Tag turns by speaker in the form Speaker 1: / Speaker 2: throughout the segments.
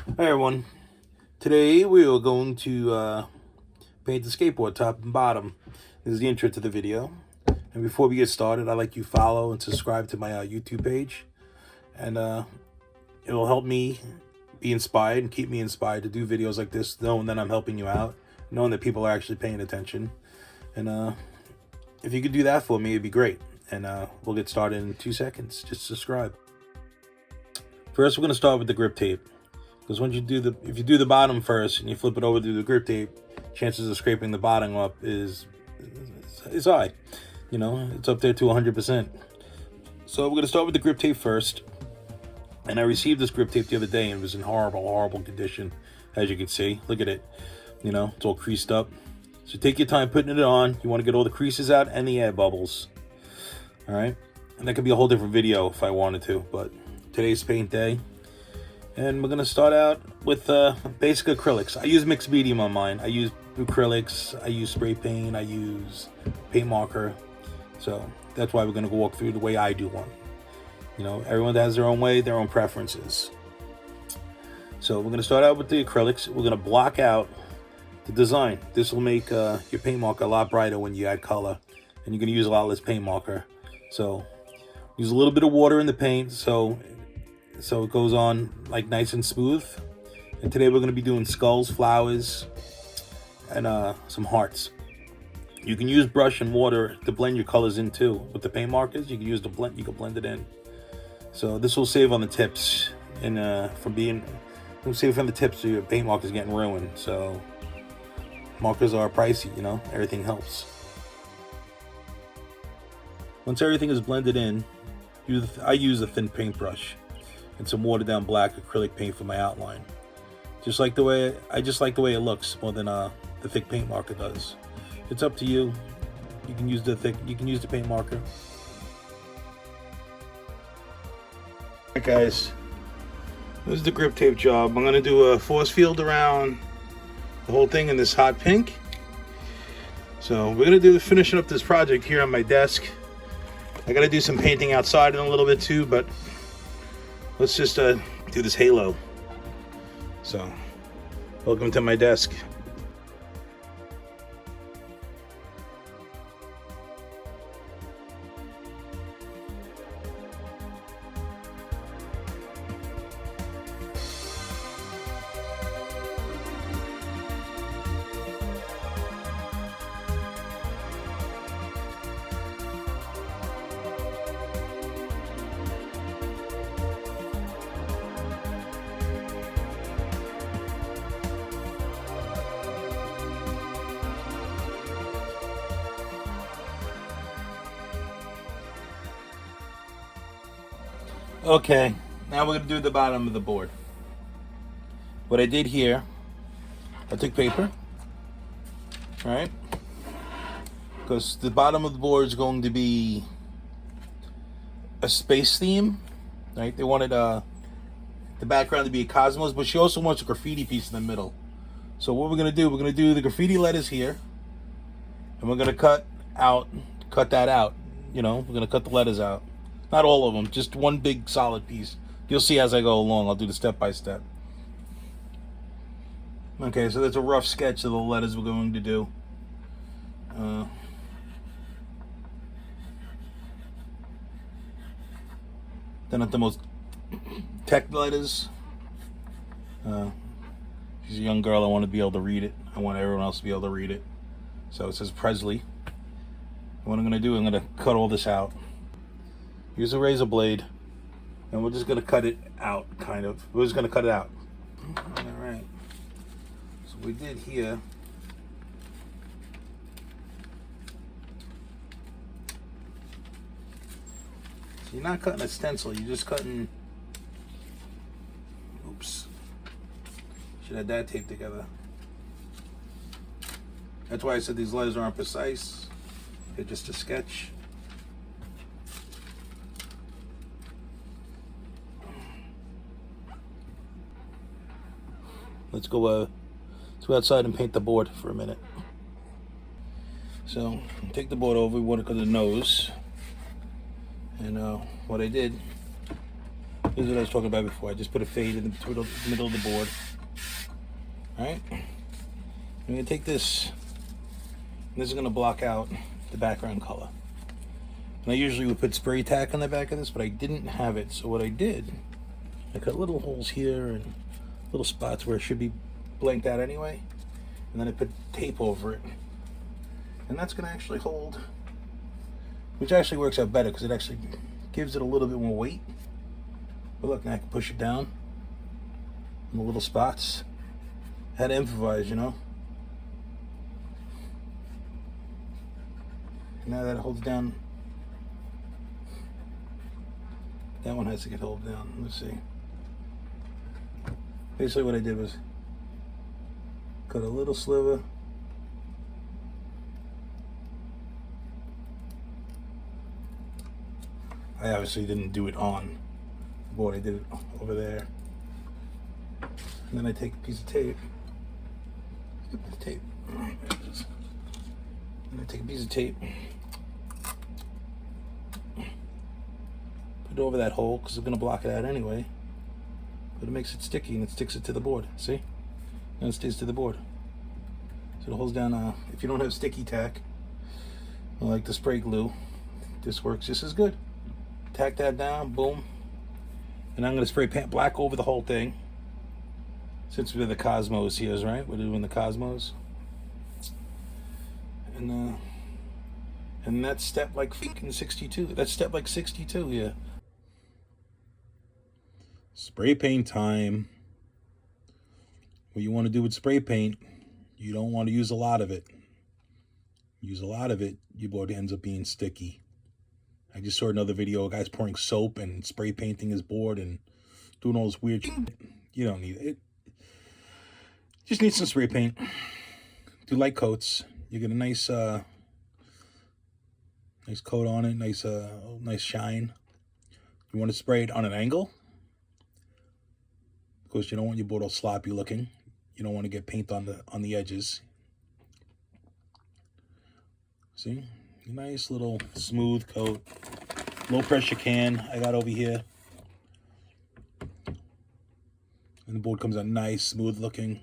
Speaker 1: Hi everyone. Today we are going to paint the skateboard top and bottom. This is the intro to the video. And before we get started, I'd like you to follow and subscribe to my YouTube page. And it'll help me be inspired and keep me inspired to do videos like this, knowing that I'm helping you out, knowing that people are actually paying attention. And if you could do that for me, it'd be great. And we'll get started in 2 seconds. Just subscribe. First, we're going to start with the grip tape. Because if you do the bottom first and you flip it over to the grip tape, chances of scraping the bottom up is high. You know, it's up there to 100%. So we're going to start with the grip tape first. And I received this grip tape the other day and it was in horrible condition. As you can see, look at it. You know, it's all creased up. So take your time putting it on. You want to get all the creases out and the air bubbles. All right. And that could be a whole different video if I wanted to, but today's paint day. And we're going to start out with basic acrylics. I use mixed medium on mine. I use acrylics, I use spray paint, I use paint marker. So that's why we're going to walk through the way I do one. You know, everyone has their own way, their own preferences. So we're going to start out with the acrylics. We're going to block out the design. This will make your paint marker a lot brighter when you add color. And you're going to use a lot less paint marker. So use a little bit of water in the paint so it goes on like nice and smooth. And today we're going to be doing skulls, flowers, and some hearts. You can use brush and water to blend your colors in too. With the paint markers, you can use the blend. You can blend it in. So this will save on the tips and save on the tips so your paint markers getting ruined. So markers are pricey, you know. Everything helps. Once everything is blended in, I use a thin paintbrush and some watered down black acrylic paint for my outline. I just like the way it looks more than the thick paint marker does. It's up to you. You can use the paint marker. Alright guys, this is the grip tape job. I'm gonna do a force field around the whole thing in this hot pink. So we're gonna do the finishing up this project here on my desk. I gotta do some painting outside in a little bit too, but let's just do this halo. So, welcome to my desk. Okay, now we're going to do the bottom of the board. What I did here, I took paper, right? Because the bottom of the board is going to be a space theme, right? They wanted the background to be a cosmos, but she also wants a graffiti piece in the middle. So what we're going to do the graffiti letters here, and we're going to cut that out. You know, we're going to cut the letters out. Not all of them, just one big solid piece. You'll see as I go along. I'll do the step by step. Okay, so that's a rough sketch of the letters we're going to do. Then at the most tech letters. She's a young girl. I want to be able to read it. I want everyone else to be able to read it. So it says Presley. What I'm going to do, I'm going to cut all this out. Use a razor blade, and we're just going to cut it out, kind of. We're just going to cut it out. All right. So we did here. So you're not cutting a stencil, you're just cutting. Oops. Should have that taped together. That's why I said these letters aren't precise. They're just a sketch. Let's go outside and paint the board for a minute. So take the board over, we want to cut the nose. And what I did, This is what I was talking about before. I just put a fade in the middle of the board. Alright? I'm going to take this, and this is going to block out the background color. And I usually would put spray tack on the back of this, but I didn't have it. So what I did, I cut little holes here and little spots where it should be blanked out anyway. And then I put tape over it. And that's going to actually hold, which actually works out better because it actually gives it a little bit more weight. But look, now I can push it down in the little spots. Had to improvise, you know. Now that it holds down, that one has to get held down. Let's see. Basically what I did was cut a little sliver. I obviously didn't do it on the board, I did it over there. And then I take a piece of tape. And I take a piece of tape. Put it over that hole because it's going to block it out anyway. But it makes it sticky and it sticks it to the board. See? And it stays to the board. So it holds down. If you don't have sticky tack, like the spray glue, this works just as good. Tack that down, boom. And I'm going to spray paint black over the whole thing. Since we're the Cosmos here, right? We're doing the Cosmos. And that's step like freaking 62. That's step like 62, yeah. Spray paint time. What you want to do with spray paint, you don't want to use a lot of it. Use a lot of it, your board ends up being sticky. I just saw another video, a guy's pouring soap and spray painting his board and doing all this weird shit. You don't need it. Just need some spray paint. Do light coats. You get a nice nice coat on it, nice shine. You want to spray it on an angle. Of course, you don't want your board all sloppy looking. You don't want to get paint on the edges. See? A nice little smooth coat. Low pressure can I got over here. And the board comes out nice, smooth looking.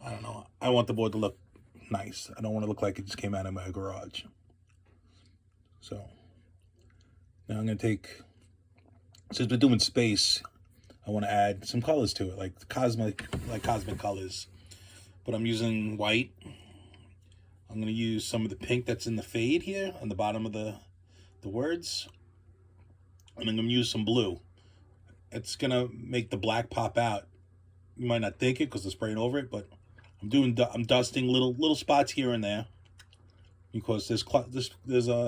Speaker 1: I don't know. I want the board to look nice. I don't want to look like it just came out of my garage. So now I'm going to take, since we're doing space, I want to add some colors to it, like cosmic colors. But I'm using white. I'm going to use some of the pink that's in the fade here on the bottom of the words. And I'm going to use some blue. It's going to make the black pop out. You might not think it because I'm spraying over it, but I'm dusting little spots here and there because there's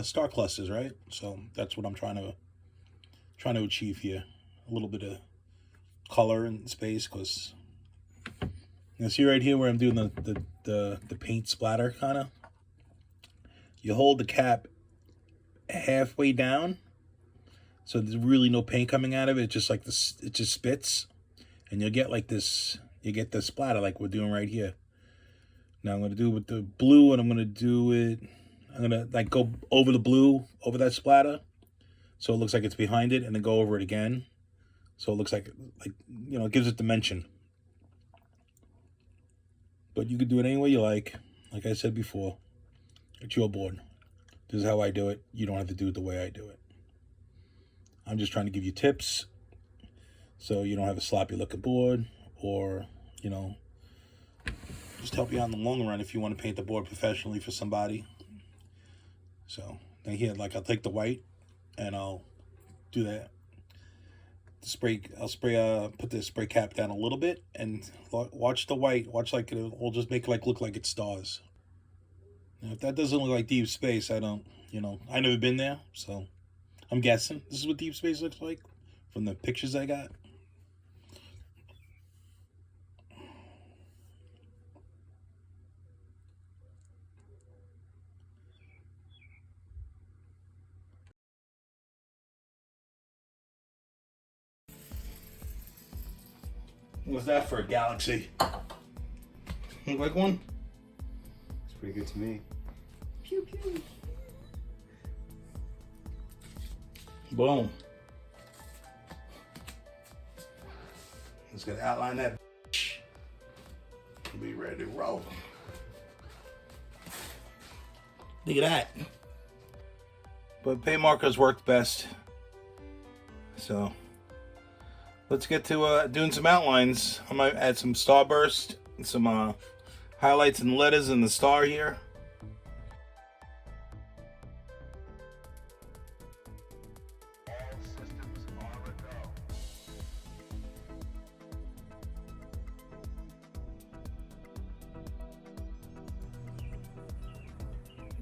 Speaker 1: star clusters, right? So that's what I'm trying to achieve here. A little bit of color and space, because you see right here where I'm doing the paint splatter kind of. You hold the cap halfway down, so there's really no paint coming out of it. It's just like this, it just spits, and you'll get like this. You get the splatter like we're doing right here. Now I'm going to do it with the blue, and I'm going to do it, I'm going to like go over the blue, over that splatter, so it looks like it's behind it, and then go over it again. So it looks like you know, it gives it dimension. But you can do it any way you like. Like I said before, it's your board. This is how I do it. You don't have to do it the way I do it. I'm just trying to give you tips so you don't have a sloppy looking board, or, you know, just help you out in the long run if you want to paint the board professionally for somebody. So now here, like, I'll take the white and I'll do that. Put the spray cap down a little bit and watch the white. Watch, like, it'll just make look like it's stars. Now, if that doesn't look like deep space, I don't, you know, I've never been there, so I'm guessing this is what deep space looks like from the pictures I got. What's that for a galaxy? Look like one?
Speaker 2: It's pretty good to me.
Speaker 1: Pew pew. Boom. Just gonna outline that. Be ready to roll. Look at that. But paint markers worked best. So let's get to doing some outlines. I might add some starburst and some highlights and letters in the star here.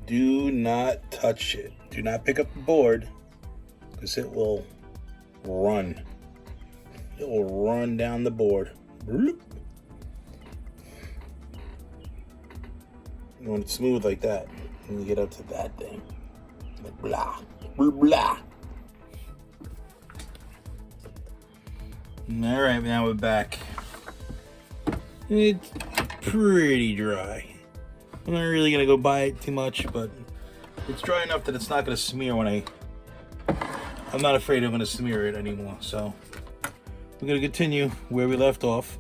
Speaker 1: Do not touch it. Do not pick up the board because it will run. It will run down the board. You want it smooth like that. And you get up to that thing. Like blah, blah, blah. All right, now we're back. It's pretty dry. I'm not really gonna go by it too much, but it's dry enough that it's not gonna smear when I'm not afraid I'm gonna smear it anymore. So we're gonna continue where we left off.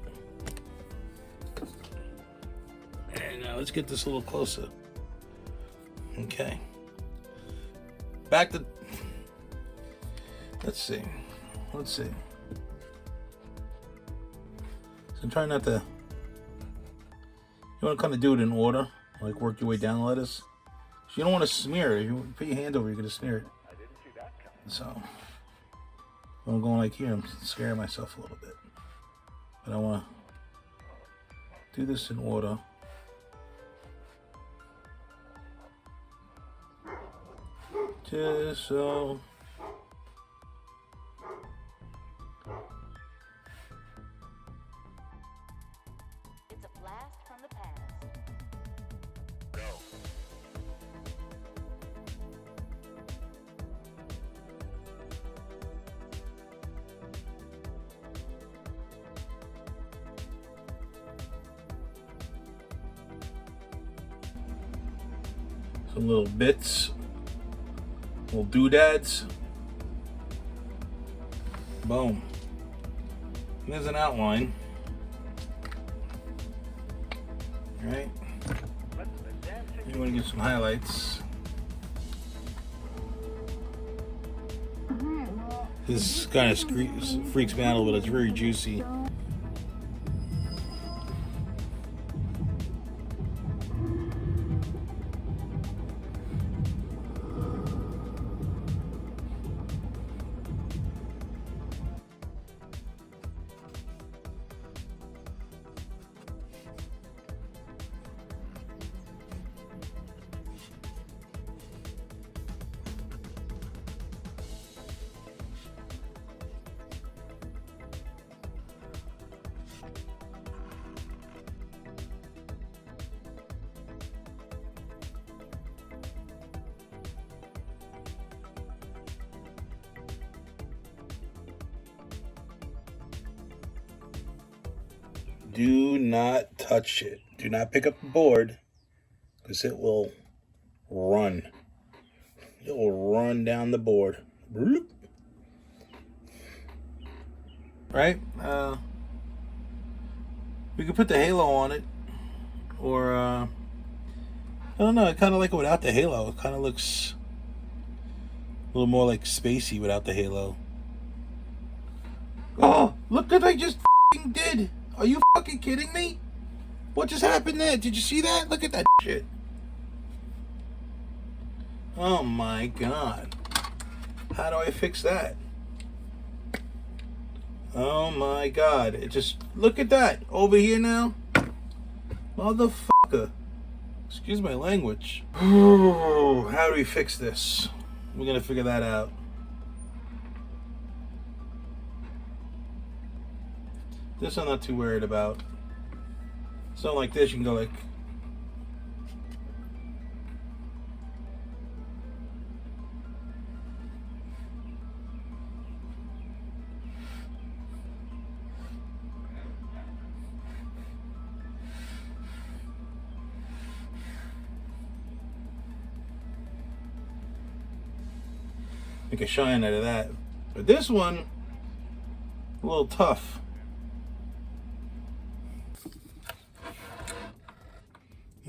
Speaker 1: And now let's get this a little closer. Okay. Back to, let's see. So I'm trying not to, you wanna kind of do it in order. Like work your way down the letters. So you don't want to smear it. If you put your hand over, you're going to smear it. I didn't see that coming. So when I'm going like here, I'm scaring myself a little bit. But I want to do this in order. Just so.
Speaker 3: It's a blast from the past.
Speaker 1: Some little bits, little doodads. Boom. And there's an outline. All right. You want to get some highlights. This kind of freaks me out a little bit. It's very juicy. Do not touch it. Do not pick up the board because it will run. It will run down the board. Right? We could put the halo on it. Or, I don't know. I kind of like it without the halo. It kind of looks a little more like spacey without the halo. Oh, look what I just f***ing did. Are you fucking kidding me? What just happened there? Did you see that? Look at that shit. Oh my god. How do I fix that? Oh my god. It just, look at that. Over here now. Motherfucker. Excuse my language. How do we fix this? We're gonna figure that out. This I'm not too worried about. Something like this, you can go like. Make a shine out of that. But this one, a little tough.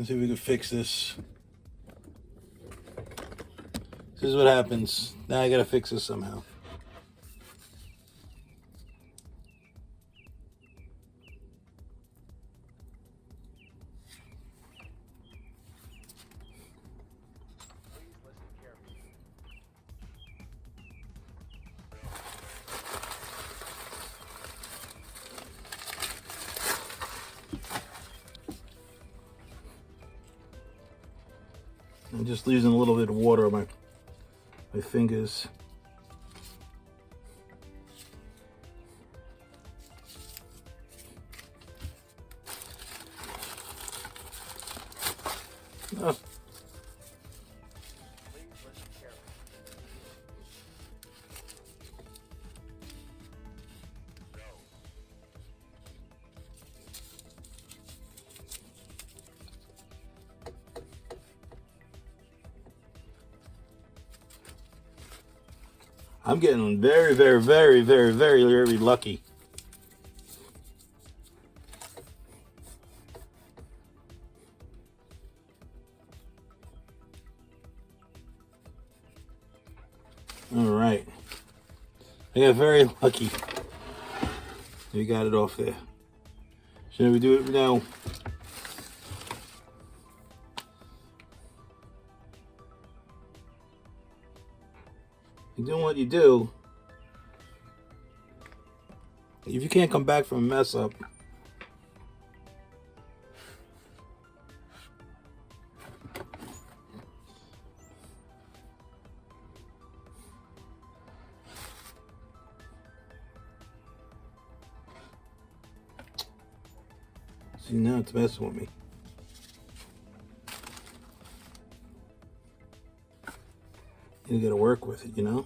Speaker 1: Let's see if we can fix this. This is what happens. Now I gotta fix this somehow. I'm just losing a little bit of water on my fingers. Oh. I'm getting very, very, very, very, very, very lucky. All right. I got very lucky. We got it off there. Should we do it now? You're doing what you do. If you can't come back from a mess up, see, now it's messing with me. You gotta work with it, you know?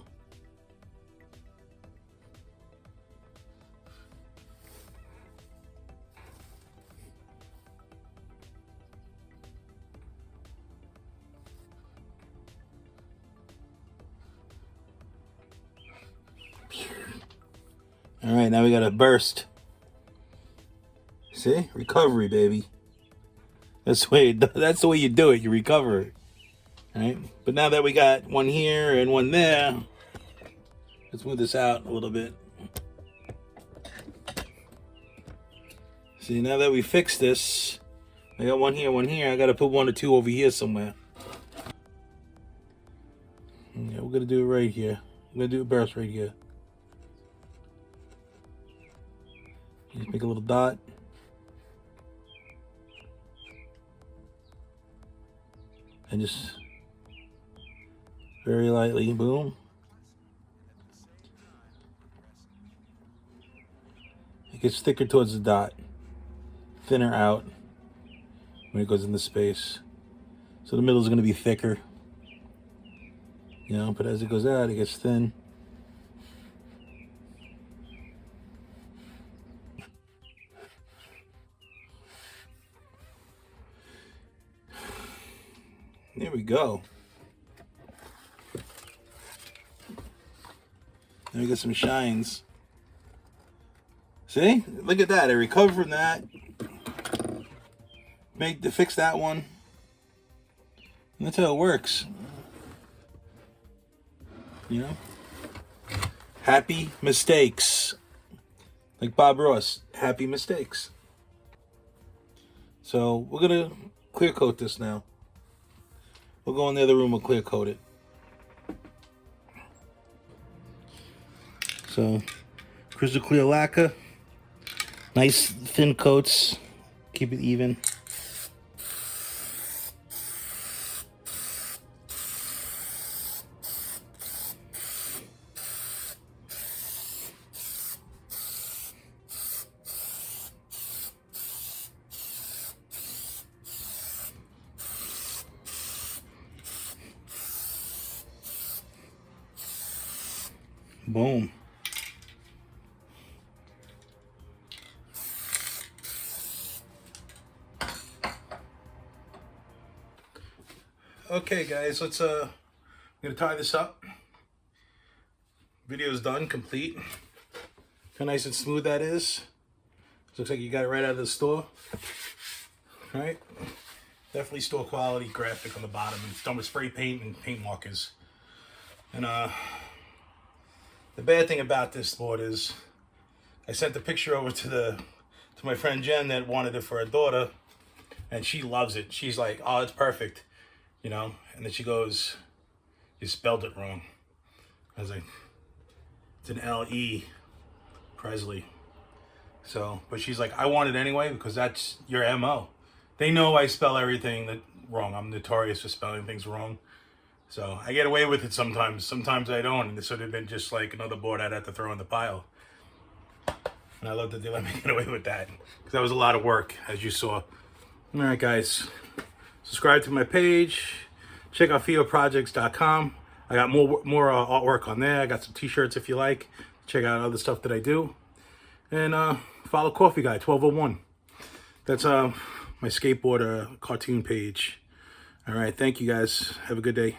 Speaker 1: All right, now we got a burst. See? Recovery, baby. That's the way you do it. You recover it. All right? But now that we got one here and one there, let's move this out a little bit. See, now that we fixed this, I got one here, I got to put one or two over here somewhere. Yeah, we're going to do it right here. We're going to do a burst right here. Just make a little dot. And just very lightly, boom. It gets thicker towards the dot, thinner out when it goes into space. So the middle is going to be thicker, you know, but as it goes out, it gets thin. There we go. Now we get some shines. See? Look at that. I recovered from that. Fix that one. And that's how it works. You know? Happy mistakes. Like Bob Ross. Happy mistakes. So we're going to clear coat this now. We'll go in the other room and clear coat it. So, crystal clear lacquer. Nice thin coats. Keep it even. Boom. Okay, guys, let's I'm gonna tie this up. Video's done, complete. How nice and smooth that is. Looks like you got it right out of the store. All right. Definitely store quality graphic on the bottom. And it's done with spray paint and paint markers. And the bad thing about this board is I sent the picture over to my friend Jen that wanted it for her daughter, and she loves it. She's like, "Oh, it's perfect," you know. And then she goes, "You spelled it wrong." I was like, "It's an L-E, Presley." So, but she's like, "I want it anyway because that's your MO." They know I spell everything wrong. I'm notorious for spelling things wrong. So I get away with it sometimes. Sometimes I don't. And this would have been just like another board I'd have to throw in the pile. And I love that they let me get away with that. Because that was a lot of work, as you saw. All right, guys. Subscribe to my page. Check out PHEOprojects.com. I got more artwork on there. I got some t-shirts if you like. Check out other stuff that I do. And follow Coffee Guy 1201. That's my skateboard cartoon page. All right, thank you guys. Have a good day.